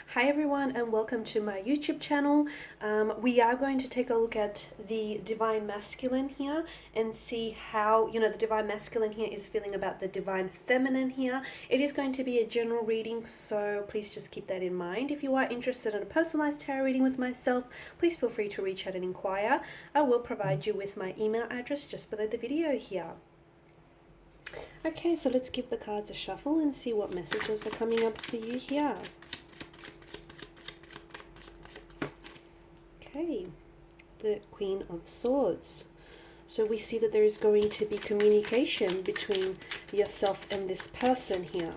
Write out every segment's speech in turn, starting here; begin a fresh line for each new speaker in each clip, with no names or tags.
Hi everyone and welcome to my YouTube channel. We are going to take a look at the Divine Masculine here and see how, the Divine Masculine here is feeling about the Divine Feminine here. It is going to be a general reading, so please just keep that in mind. If you are interested in a personalized tarot reading with myself, please feel free to reach out and inquire. I will provide you with my email address just below the video here. Okay, so let's give the cards a shuffle and see what messages are coming up for you here. Okay, the Queen of Swords. So we see that there is going to be communication between yourself and this person here.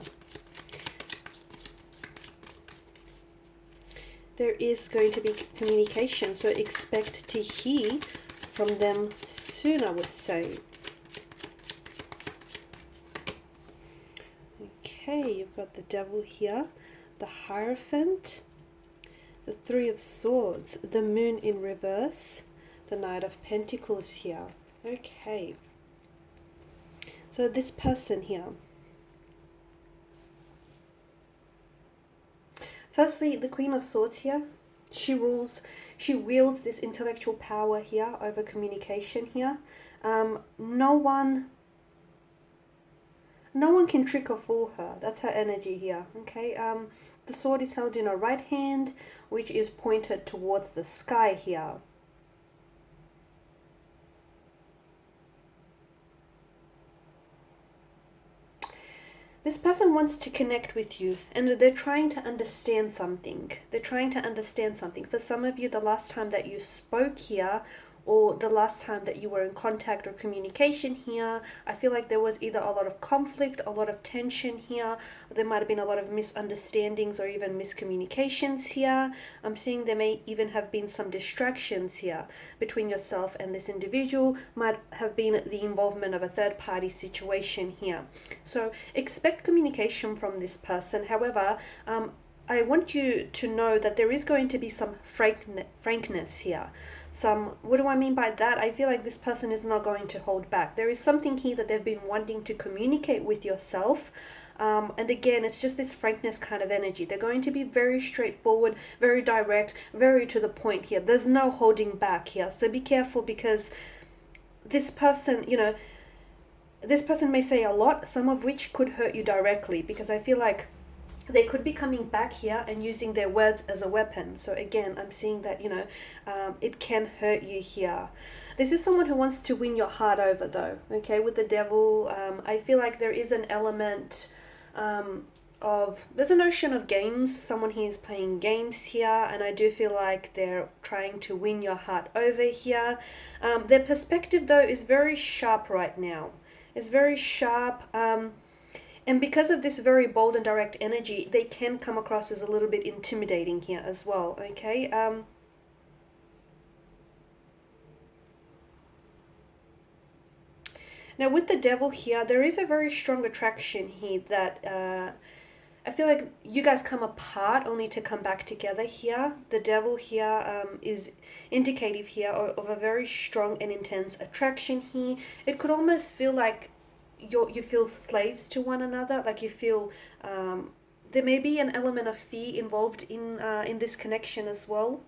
There is going to be communication, so expect to hear from them soon, I would say. Okay, you've got the Devil here, the Hierophant, the Three of Swords, the Moon in reverse, the Knight of Pentacles here. Okay. So this person here. Firstly, the Queen of Swords here. She wields this intellectual power here over communication here. No one can trick or fool her. That's her energy here. Okay. The sword is held in her right hand, which is pointed towards the sky here. This person wants to connect with you and they're trying to understand something. They're trying to understand something. For some of you, the last time that you spoke here, or the last time that you were in contact or communication here, I feel like there was either a lot of conflict, a lot of tension here, or there might have been a lot of misunderstandings or even miscommunications here. I'm seeing there may even have been some distractions here between yourself and this individual. Might have been the involvement of a third-party situation here. So expect communication from this person. However, I want you to know that there is going to be some frankness here. What do I mean by that? I feel like this person is not going to hold back. There is something here that they've been wanting to communicate with yourself. And again, it's just this frankness kind of energy. They're going to be very straightforward, very direct, very to the point here. There's no holding back here. So be careful, because this person, this person may say a lot, some of which could hurt you directly, because I feel like they could be coming back here and using their words as a weapon. So again, I'm seeing that, it can hurt you here. This is someone who wants to win your heart over though, okay? With the Devil, I feel like there is an element there's a notion of games. Someone here is playing games here, and I do feel like they're trying to win your heart over here. Their perspective though is very sharp right now. It's very sharp. And because of this very bold and direct energy, they can come across as a little bit intimidating here as well, okay? Now with the Devil here, there is a very strong attraction here that I feel like you guys come apart only to come back together here. The Devil here is indicative here of a very strong and intense attraction here. It could almost feel like you feel slaves to one another, like you feel there may be an element of fear involved in this connection as well.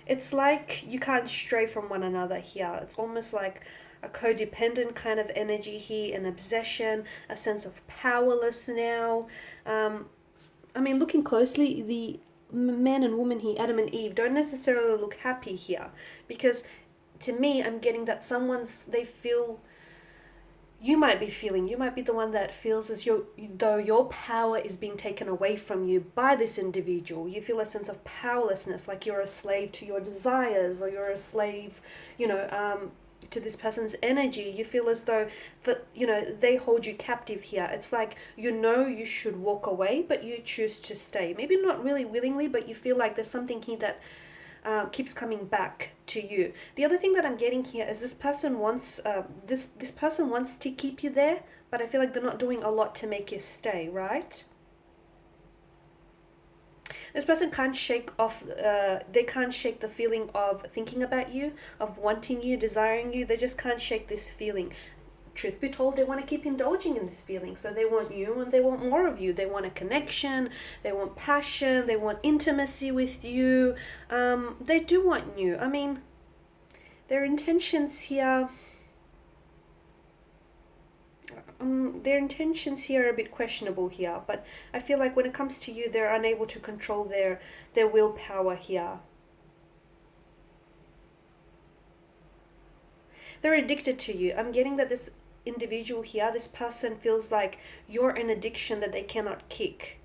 It's like you can't stray from one another here. It's almost like a codependent kind of energy here, an obsession, a sense of powerless now. I mean, looking closely, the man and woman here, Adam and Eve, don't necessarily look happy here, because to me, I'm getting that they feel, you might be the one that feels as though your power is being taken away from you by this individual. You feel a sense of powerlessness, like you're a slave to your desires, or you're a slave, to this person's energy. You feel as though, they hold you captive here. It's like, you should walk away, but you choose to stay. Maybe not really willingly, but you feel like there's something here that keeps coming back to you. The other thing that I'm getting here is this person wants this person wants to keep you there, but I feel like they're not doing a lot to make you stay, right? This person can't shake off, they can't shake the feeling of thinking about you, of wanting you, desiring you. They just can't shake this feeling. truth be told, they want to keep indulging in this feeling. So they want you and they want more of you. They want a connection, they want passion, they want intimacy with you. They do want you. I mean, their intentions here... their intentions here are a bit questionable here, but I feel like when it comes to you, they're unable to control their willpower here. They're addicted to you. I'm getting that this individual here, this person, feels like you're an addiction that they cannot kick.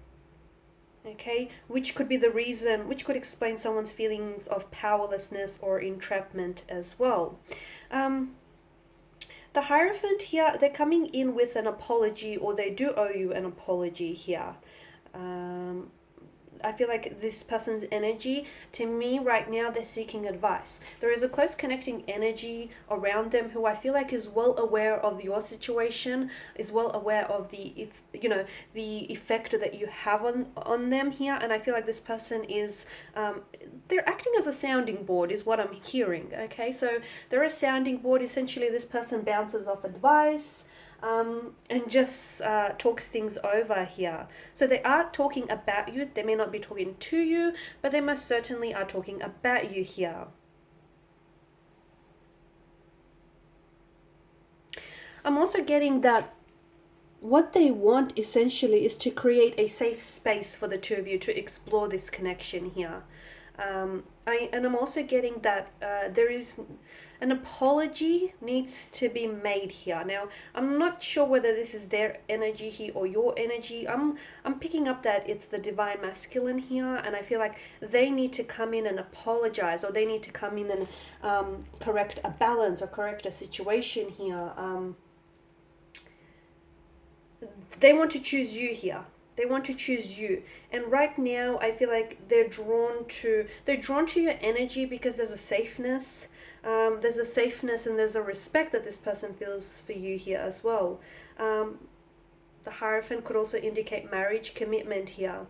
Okay, which could be the reason, which could explain someone's feelings of powerlessness or entrapment as well. The Hierophant here, they're coming in with an apology, or they do owe you an apology here. I feel like this person's energy, to me right now, they're seeking advice. There is a close connecting energy around them who I feel like is well aware of your situation, is well aware of the effect that you have on them here. And I feel like this person is, they're acting as a sounding board is what I'm hearing. Okay, so they're a sounding board. Essentially, this person bounces off advice. And just talks things over here. So they are talking about you. They may not be talking to you, but they most certainly are talking about you here. I'm also getting that what they want essentially is to create a safe space for the two of you to explore this connection here. I'm also getting that there is an apology needs to be made here. Now, I'm not sure whether this is their energy here or your energy. I'm picking up that it's the divine masculine here, and I feel like they need to come in and apologize, or they need to come in and correct a balance or correct a situation here. They want to choose you here. They want to choose you. And right now, I feel like they're drawn to your energy because there's a safeness. There's a safeness and there's a respect that this person feels for you here as well. The Hierophant could also indicate marriage, commitment here.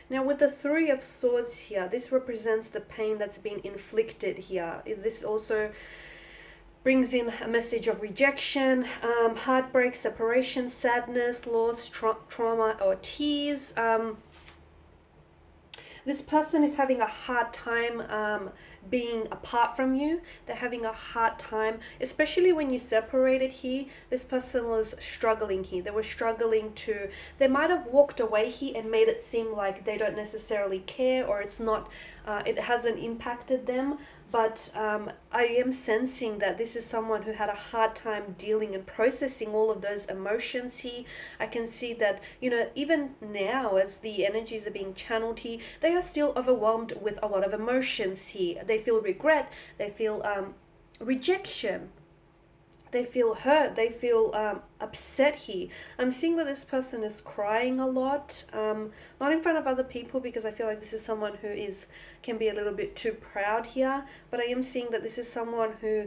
Now with the Three of Swords here, this represents the pain that's been inflicted here. This also brings in a message of rejection, heartbreak, separation, sadness, loss, trauma, or tears. This person is having a hard time being apart from you. They're having a hard time, especially when you separated here. This person was struggling here. They were struggling to, they might have walked away here and made it seem like they don't necessarily care, or it's not, it hasn't impacted them. But I am sensing that this is someone who had a hard time dealing and processing all of those emotions here. I can see that, even now as the energies are being channeled here, they are still overwhelmed with a lot of emotions here. They feel regret, they feel rejection, they feel hurt, they feel upset here. I'm seeing that this person is crying a lot, not in front of other people, because I feel like this is someone who can be a little bit too proud here, but I am seeing that this is someone who,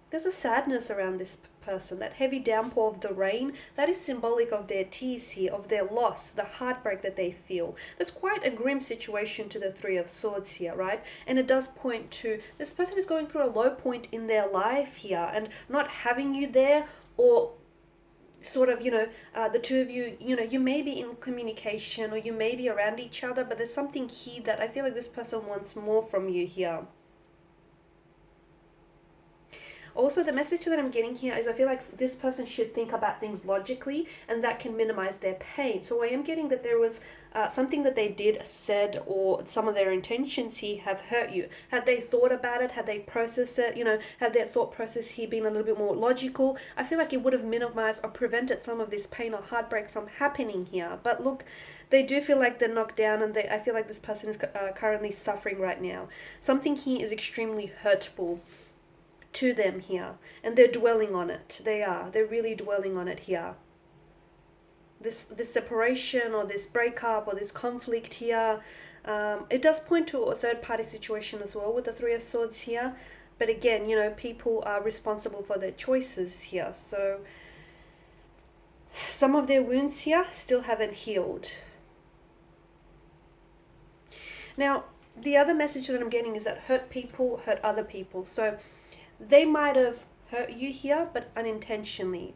there's a sadness around this person. That heavy downpour of the rain, that is symbolic of their tears here, of their loss, the heartbreak that they feel. That's quite a grim situation to the Three of Swords here, right? And it does point to this person is going through a low point in their life here, and not having you there, or sort of, the two of you, you may be in communication or you may be around each other, but there's something here that I feel like this person wants more from you here. Also, the message that I'm getting here is I feel like this person should think about things logically, and that can minimize their pain. So I am getting that there was something that they did, said, or some of their intentions here have hurt you. Had they thought about it, had they processed it, had their thought process here been a little bit more logical, I feel like it would have minimized or prevented some of this pain or heartbreak from happening here. But look, they do feel like they're knocked down, and I feel like this person is currently suffering right now. Something here is extremely hurtful to them here, and they're dwelling on it. They're really dwelling on it here. This separation or this breakup or this conflict here, it does point to a third party situation as well with the Three of Swords here. But again, people are responsible for their choices here. So some of their wounds here still haven't healed. Now, the other message that I'm getting is that hurt people hurt other people. So they might have hurt you here, but unintentionally.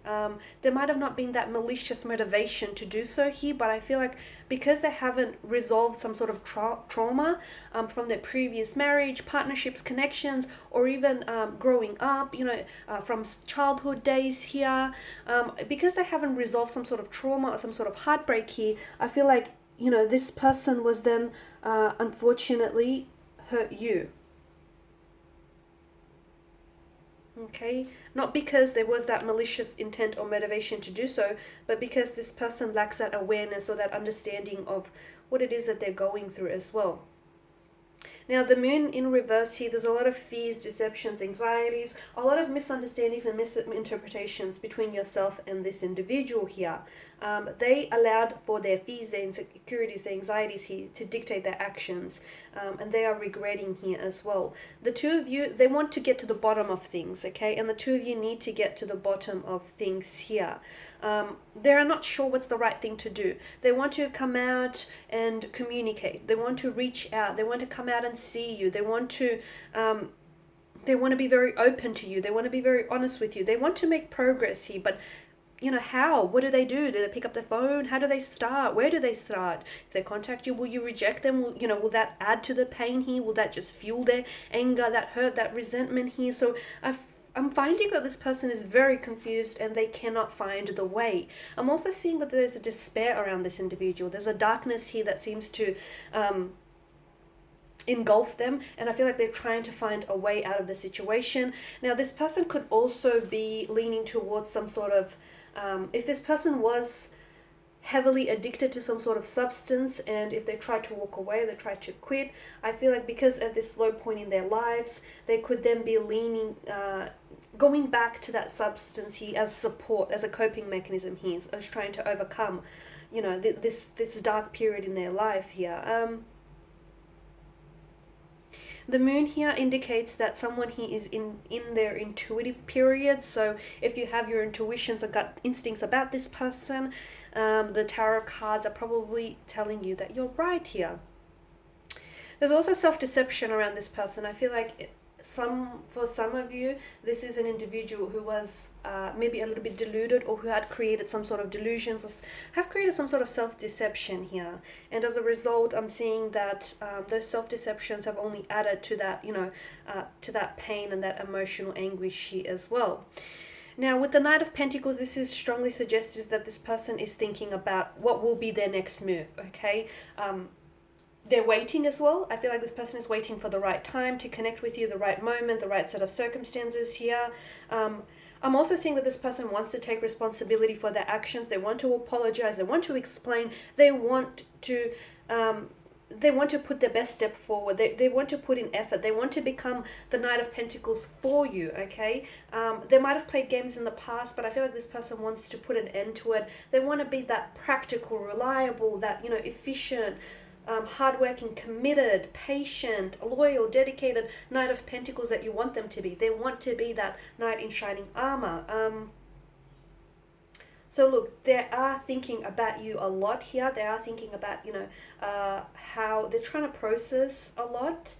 There might have not been that malicious motivation to do so here, but I feel like because they haven't resolved some sort of trauma from their previous marriage, partnerships, connections, or even growing up, from childhood days here, because they haven't resolved some sort of trauma or some sort of heartbreak here, I feel like, this person was then unfortunately hurt you. Okay, not because there was that malicious intent or motivation to do so, but because this person lacks that awareness or that understanding of what it is that they're going through as well. Now, the moon in reverse here, there's a lot of fears, deceptions, anxieties, a lot of misunderstandings and misinterpretations between yourself and this individual here. They allowed for their fears, their insecurities, their anxieties here to dictate their actions, and they are regretting here as well. The two of you, they want to get to the bottom of things, okay? And the two of you need to get to the bottom of things here. They are not sure what's the right thing to do. They want to come out and communicate. They want to reach out. They want to come out and see you. They want to be very open to you. They want to be very honest with you. They want to make progress here, but how? What do? Do they pick up the phone? How do they start? Where do they start? If they contact you, will you reject them? Will that add to the pain here? Will that just fuel their anger, that hurt, that resentment here? So I'm finding that this person is very confused and they cannot find the way. I'm also seeing that there's a despair around this individual. There's a darkness here that seems to engulf them, and I feel like they're trying to find a way out of the situation. Now, this person could also be leaning towards some sort of if this person was heavily addicted to some sort of substance, and if they tried to walk away, they tried to quit, I feel like because at this low point in their lives, they could then be leaning, going back to that substance here as support, as a coping mechanism here, as trying to overcome, this dark period in their life here. The moon here indicates that someone here is in their intuitive period. So if you have your intuitions or gut instincts about this person, the tarot cards are probably telling you that you're right here. There's also self-deception around this person. I feel like for some of you, this is an individual who was maybe a little bit deluded, or who had created some sort of delusions, or have created some sort of self-deception here. And as a result, I'm seeing that those self-deceptions have only added to that, to that pain and that emotional anguish here as well. Now, with the Knight of Pentacles, this is strongly suggestive that this person is thinking about what will be their next move, okay? They're waiting as well. I feel like this person is waiting for the right time to connect with you, the right moment, the right set of circumstances here. I'm also seeing that this person wants to take responsibility for their actions. They want to apologize. They want to explain. They want to put their best step forward. They want to put in effort. They want to become the Knight of Pentacles for you, okay? They might have played games in the past, but I feel like this person wants to put an end to it. They want to be that practical, reliable, that, efficient, hardworking, committed, patient, loyal, dedicated Knight of Pentacles that you want them to be. They want to be that knight in shining armor. So look, they are thinking about you a lot here. They are thinking about, how they're trying to process a lot.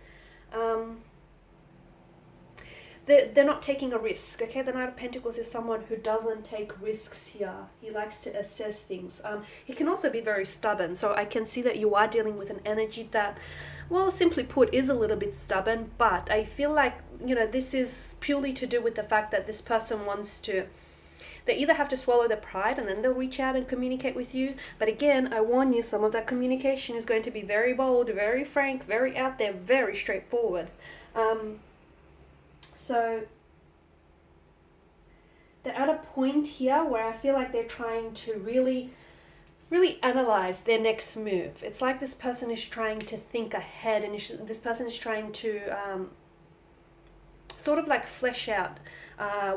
They're not taking a risk, okay? The Knight of Pentacles is someone who doesn't take risks here. He likes to assess things. He can also be very stubborn, so I can see that you are dealing with an energy that, well, simply put, is a little bit stubborn, but I feel like, this is purely to do with the fact that this person wants to, they either have to swallow their pride and then they'll reach out and communicate with you. But again, I warn you, some of that communication is going to be very bold, very frank, very out there, very straightforward. So they're at a point here where I feel like they're trying to really analyze their next move. It's like this person is trying to think ahead, and this person is trying to sort of like flesh out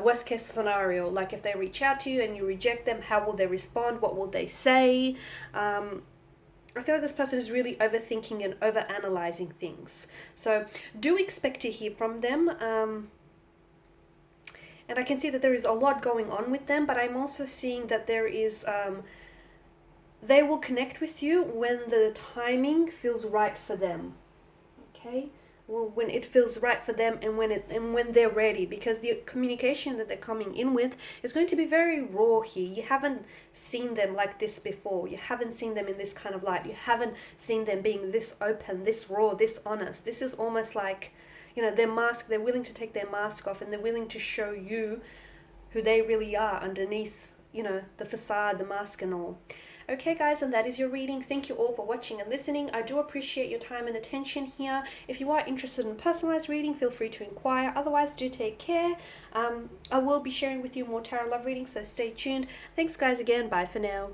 worst case scenario. Like if they reach out to you and you reject them, how will they respond? What will they say? I feel like this person is really overthinking and overanalyzing things. So do expect to hear from them. And I can see that there is a lot going on with them, but I'm also seeing that there is, they will connect with you when the timing feels right for them. okay? Well, when it feels right for them, and when they're ready, because the communication that they're coming in with is going to be very raw here. You haven't seen them like this before. You haven't seen them in this kind of light. You haven't seen them being this open, this raw, this honest. This is almost like, you know, their mask. They're willing to take their mask off, and they're willing to show you who they really are underneath, you know, the facade, the mask and all. Okay guys, and that is your reading. Thank you all for watching and listening. I do appreciate your time and attention here. If you are interested in personalized reading, feel free to inquire. Otherwise, do take care. I will be sharing with you more tarot love readings, so stay tuned. Thanks guys again. Bye for now.